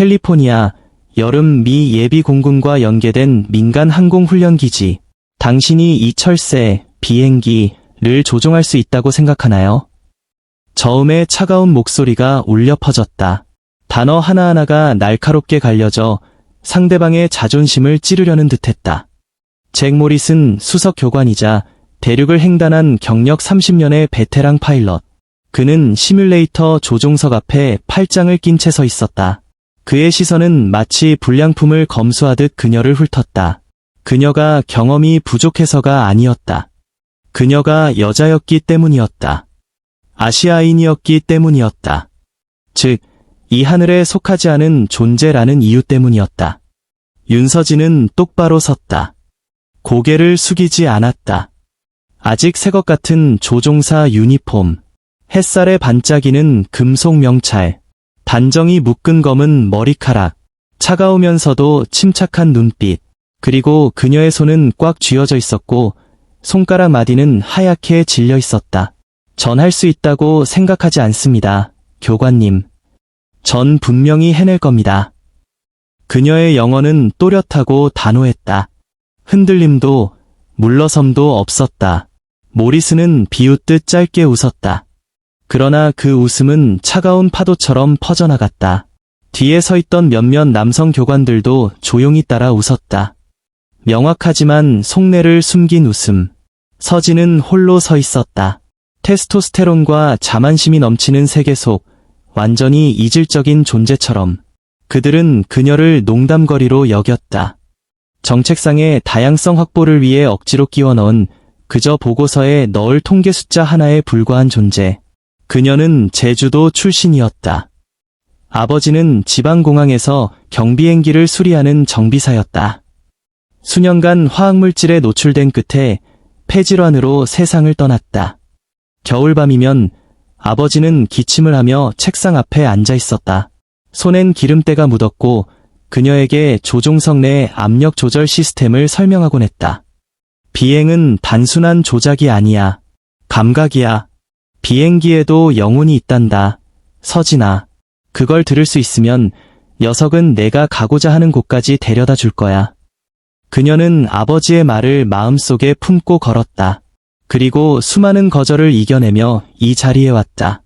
캘리포니아 여름 미 예비공군과 연계된 민간 항공훈련기지. 당신이 이 철새, 비행기를 조종할 수 있다고 생각하나요? 저음의 차가운 목소리가 울려 퍼졌다. 단어 하나하나가 날카롭게 갈려져 상대방의 자존심을 찌르려는 듯했다. 잭 모릿은 수석 교관이자 대륙을 횡단한 경력 30년의 베테랑 파일럿. 그는 시뮬레이터 조종석 앞에 팔짱을 낀 채 서 있었다. 그의 시선은 마치 불량품을 검수하듯 그녀를 훑었다. 그녀가 경험이 부족해서가 아니었다. 그녀가 여자였기 때문이었다. 아시아인이었기 때문이었다. 즉, 이 하늘에 속하지 않은 존재라는 이유 때문이었다. 윤서진은 똑바로 섰다. 고개를 숙이지 않았다. 아직 새것 같은 조종사 유니폼, 햇살에 반짝이는 금속 명찰, 단정히 묶은 검은 머리카락, 차가우면서도 침착한 눈빛, 그리고 그녀의 손은 꽉 쥐어져 있었고 손가락 마디는 하얗게 질려 있었다. 전 할 수 있다고 생각하지 않습니다, 교관님. 전 분명히 해낼 겁니다. 그녀의 영어는 또렷하고 단호했다. 흔들림도 물러섬도 없었다. 모리스는 비웃듯 짧게 웃었다. 그러나 그 웃음은 차가운 파도처럼 퍼져나갔다. 뒤에 서 있던 몇몇 남성 교관들도 조용히 따라 웃었다. 명확하지만 속내를 숨긴 웃음. 서진은 홀로 서 있었다. 테스토스테론과 자만심이 넘치는 세계 속 완전히 이질적인 존재처럼. 그들은 그녀를 농담거리로 여겼다. 정책상의 다양성 확보를 위해 억지로 끼워 넣은 그저 보고서에 넣을 통계 숫자 하나에 불과한 존재. 그녀는 제주도 출신이었다. 아버지는 지방공항에서 경비행기를 수리하는 정비사였다. 수년간 화학물질에 노출된 끝에 폐질환으로 세상을 떠났다. 겨울밤이면 아버지는 기침을 하며 책상 앞에 앉아 있었다. 손엔 기름때가 묻었고 그녀에게 조종석 내 압력 조절 시스템을 설명하곤 했다. 비행은 단순한 조작이 아니야. 감각이야. 비행기에도 영혼이 있단다. 서진아, 그걸 들을 수 있으면 녀석은 내가 가고자 하는 곳까지 데려다 줄 거야. 그녀는 아버지의 말을 마음속에 품고 걸었다. 그리고 수많은 거절을 이겨내며 이 자리에 왔다.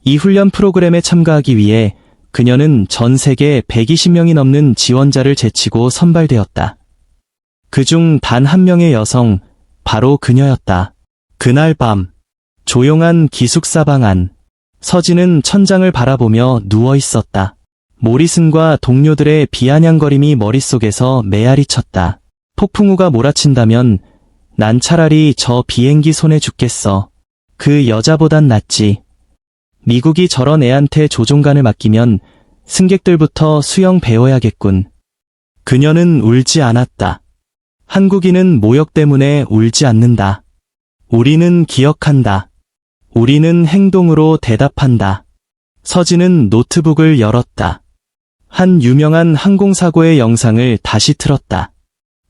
이 훈련 프로그램에 참가하기 위해 그녀는 전 세계 120명이 넘는 지원자를 제치고 선발되었다. 그중 단 한 명의 여성, 바로 그녀였다. 그날 밤, 조용한 기숙사 방 안, 서진은 천장을 바라보며 누워 있었다. 모리슨과 동료들의 비아냥거림이 머릿속에서 메아리 쳤다. 폭풍우가 몰아친다면 난 차라리 저 비행기 손에 죽겠어. 그 여자보단 낫지. 미국이 저런 애한테 조종관을 맡기면 승객들부터 수영 배워야겠군. 그녀는 울지 않았다. 한국인은 모욕 때문에 울지 않는다. 우리는 기억한다. 우리는 행동으로 대답한다. 서진은 노트북을 열었다. 한 유명한 항공사고의 영상을 다시 틀었다.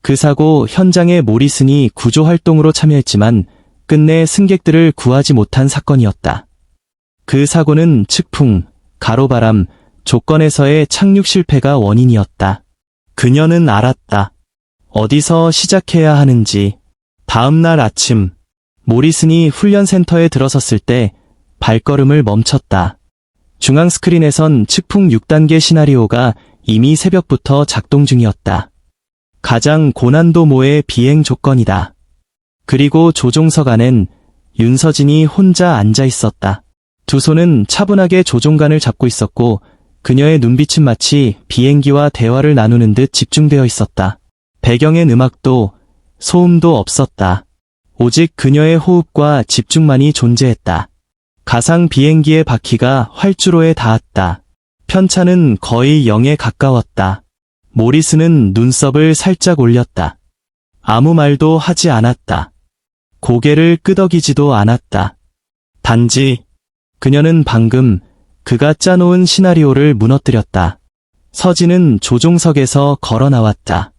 그 사고 현장에 모리슨이 구조활동으로 참여했지만 끝내 승객들을 구하지 못한 사건이었다. 그 사고는 측풍, 가로바람, 조건에서의 착륙 실패가 원인이었다. 그녀는 알았다. 어디서 시작해야 하는지. 다음 날 아침, 모리슨이 훈련센터에 들어섰을 때 발걸음을 멈췄다. 중앙 스크린에선 측풍 6단계 시나리오가 이미 새벽부터 작동 중이었다. 가장 고난도모의 비행 조건이다. 그리고 조종석 안엔 윤서진이 혼자 앉아 있었다. 두 손은 차분하게 조종관을 잡고 있었고 그녀의 눈빛은 마치 비행기와 대화를 나누는 듯 집중되어 있었다. 배경엔 음악도 소음도 없었다. 오직 그녀의 호흡과 집중만이 존재했다. 가상 비행기의 바퀴가 활주로에 닿았다. 편차는 거의 0에 가까웠다. 모리슨은 눈썹을 살짝 올렸다. 아무 말도 하지 않았다. 고개를 끄덕이지도 않았다. 단지 그녀는 방금 그가 짜놓은 시나리오를 무너뜨렸다. 서진은 조종석에서 걸어 나왔다.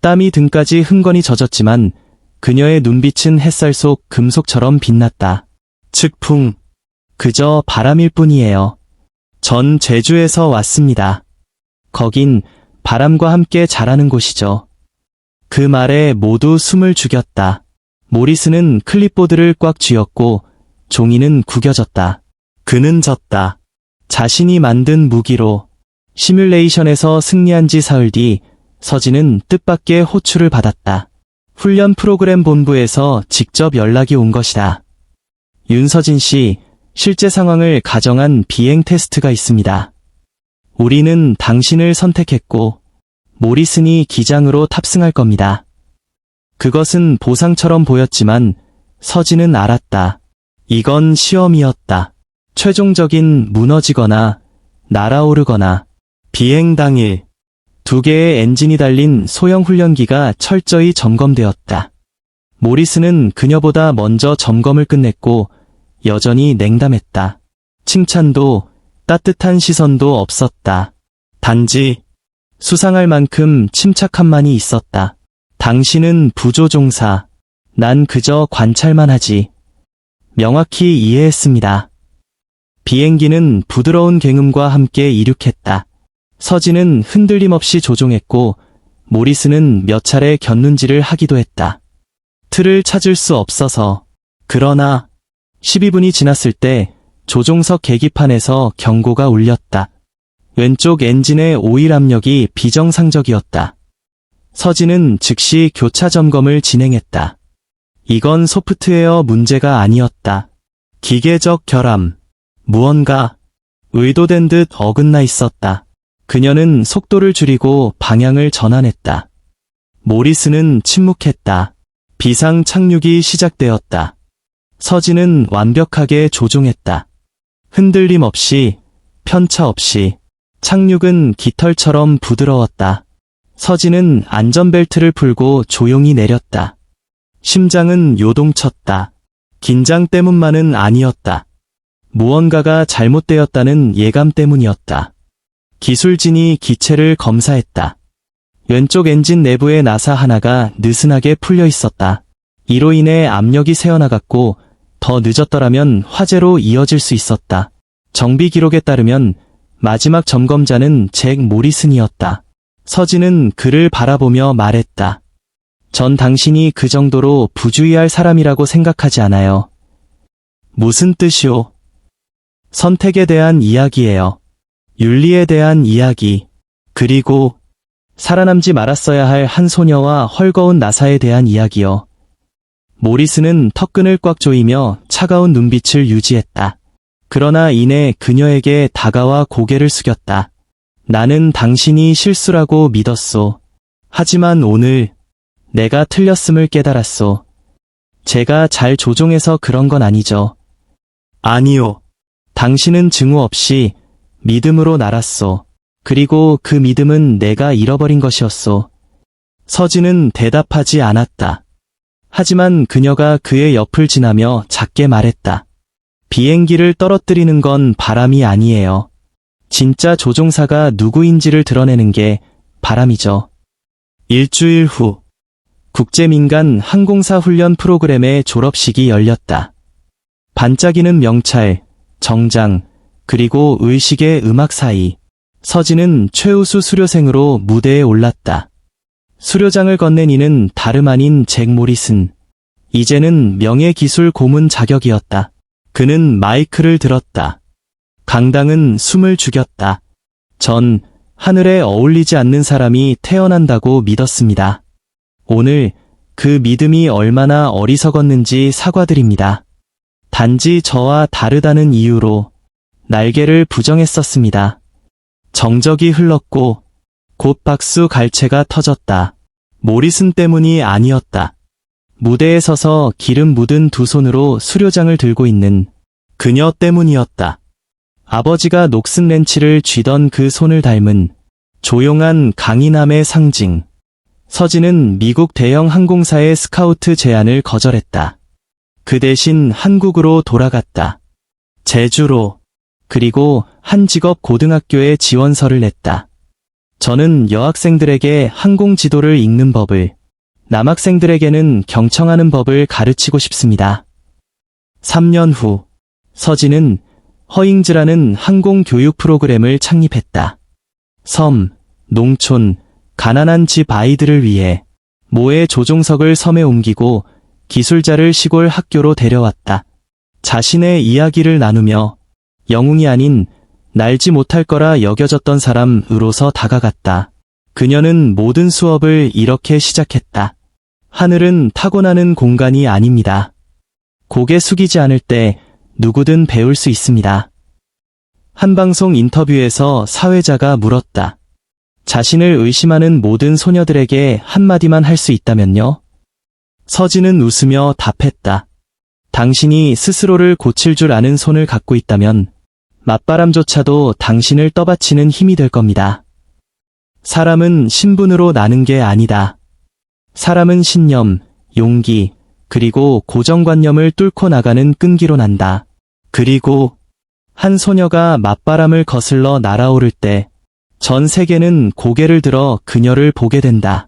땀이 등까지 흥건히 젖었지만 그녀의 눈빛은 햇살 속 금속처럼 빛났다. 측풍, 그저 바람일 뿐이에요. 전 제주에서 왔습니다. 거긴 바람과 함께 자라는 곳이죠. 그 말에 모두 숨을 죽였다. 모리스는 클립보드를 꽉 쥐었고 종이는 구겨졌다. 그는 졌다. 자신이 만든 무기로 시뮬레이션에서 승리한 지 사흘 뒤 서진은 뜻밖의 호출을 받았다. 훈련 프로그램 본부에서 직접 연락이 온 것이다. 윤서진 씨, 실제 상황을 가정한 비행 테스트가 있습니다. 우리는 당신을 선택했고 모리슨이 기장으로 탑승할 겁니다. 그것은 보상처럼 보였지만 서진은 알았다. 이건 시험이었다. 최종적인 무너지거나 날아오르거나. 비행 당일 2개의 엔진이 달린 소형 훈련기가 철저히 점검되었다. 모리슨은 그녀보다 먼저 점검을 끝냈고 여전히 냉담했다. 칭찬도 따뜻한 시선도 없었다. 단지 수상할 만큼 침착함만이 있었다. 당신은 부조종사, 난 그저 관찰만 하지. 명확히 이해했습니다. 비행기는 부드러운 굉음과 함께 이륙했다. 서진은 흔들림 없이 조종했고 모리스는 몇 차례 곁눈질을 하기도 했다. 틀을 찾을 수 없어서. 그러나 12분이 지났을 때 조종석 계기판에서 경고가 울렸다. 왼쪽 엔진의 오일 압력이 비정상적이었다. 서진은 즉시 교차 점검을 진행했다. 이건 소프트웨어 문제가 아니었다. 기계적 결함. 무언가 의도된 듯 어긋나 있었다. 그녀는 속도를 줄이고 방향을 전환했다. 모리스는 침묵했다. 비상 착륙이 시작되었다. 서진은 완벽하게 조종했다. 흔들림 없이, 편차 없이. 착륙은 깃털처럼 부드러웠다. 서진은 안전벨트를 풀고 조용히 내렸다. 심장은 요동쳤다. 긴장 때문만은 아니었다. 무언가가 잘못되었다는 예감 때문이었다. 기술진이 기체를 검사했다. 왼쪽 엔진 내부의 나사 하나가 느슨하게 풀려 있었다. 이로 인해 압력이 새어나갔고 더 늦었더라면 화재로 이어질 수 있었다. 정비 기록에 따르면 마지막 점검자는 잭 모리슨이었다. 서진은 그를 바라보며 말했다. 전 당신이 그 정도로 부주의할 사람이라고 생각하지 않아요. 무슨 뜻이오? 선택에 대한 이야기예요. 윤리에 대한 이야기. 그리고 살아남지 말았어야 할 한 소녀와 헐거운 나사에 대한 이야기요. 모리스는 턱끈을 꽉 조이며 차가운 눈빛을 유지했다. 그러나 이내 그녀에게 다가와 고개를 숙였다. 나는 당신이 실수라고 믿었소. 하지만 오늘 내가 틀렸음을 깨달았소. 제가 잘 조종해서 그런 건 아니죠. 아니요. 당신은 증오 없이 믿음으로 날았소. 그리고 그 믿음은 내가 잃어버린 것이었소. 서진은 대답하지 않았다. 하지만 그녀가 그의 옆을 지나며 작게 말했다. 비행기를 떨어뜨리는 건 바람이 아니에요. 진짜 조종사가 누구인지를 드러내는 게 바람이죠. 일주일 후 국제민간 항공사 훈련 프로그램의 졸업식이 열렸다. 반짝이는 명찰, 정장, 그리고 의식의 음악 사이 서진은 최우수 수료생으로 무대에 올랐다. 수료장을 건넨 이는 다름 아닌 잭 모리슨. 이제는 명예기술 고문 자격이었다. 그는 마이크를 들었다. 강당은 숨을 죽였다. 전 하늘에 어울리지 않는 사람이 태어난다고 믿었습니다. 오늘 그 믿음이 얼마나 어리석었는지 사과드립니다. 단지 저와 다르다는 이유로 날개를 부정했었습니다. 정적이 흘렀고 곧 박수 갈채가 터졌다. 모리슨 때문이 아니었다. 무대에 서서 기름 묻은 두 손으로 수료장을 들고 있는 그녀 때문이었다. 아버지가 녹슨 렌치를 쥐던 그 손을 닮은 조용한 강인함의 상징. 서진은 미국 대형 항공사의 스카우트 제안을 거절했다. 그 대신 한국으로 돌아갔다. 제주로. 그리고 한 직업 고등학교에 지원서를 냈다. 저는 여학생들에게 항공 지도를 읽는 법을, 남학생들에게는 경청하는 법을 가르치고 싶습니다. 3년 후, 서진은 허잉즈라는 항공 교육 프로그램을 창립했다. 섬, 농촌, 가난한 집 아이들을 위해 모의 조종석을 섬에 옮기고 기술자를 시골 학교로 데려왔다. 자신의 이야기를 나누며 영웅이 아닌 날지 못할 거라 여겨졌던 사람으로서 다가갔다. 그녀는 모든 수업을 이렇게 시작했다. 하늘은 타고나는 공간이 아닙니다. 고개 숙이지 않을 때 누구든 배울 수 있습니다. 한 방송 인터뷰에서 사회자가 물었다. 자신을 의심하는 모든 소녀들에게 한마디만 할 수 있다면요? 서진은 웃으며 답했다. 당신이 스스로를 고칠 줄 아는 손을 갖고 있다면 맞바람조차도 당신을 떠받치는 힘이 될 겁니다. 사람은 신분으로 나는 게 아니다. 사람은 신념, 용기, 그리고 고정관념을 뚫고 나가는 끈기로 난다. 그리고 한 소녀가 맞바람을 거슬러 날아오를 때 전 세계는 고개를 들어 그녀를 보게 된다.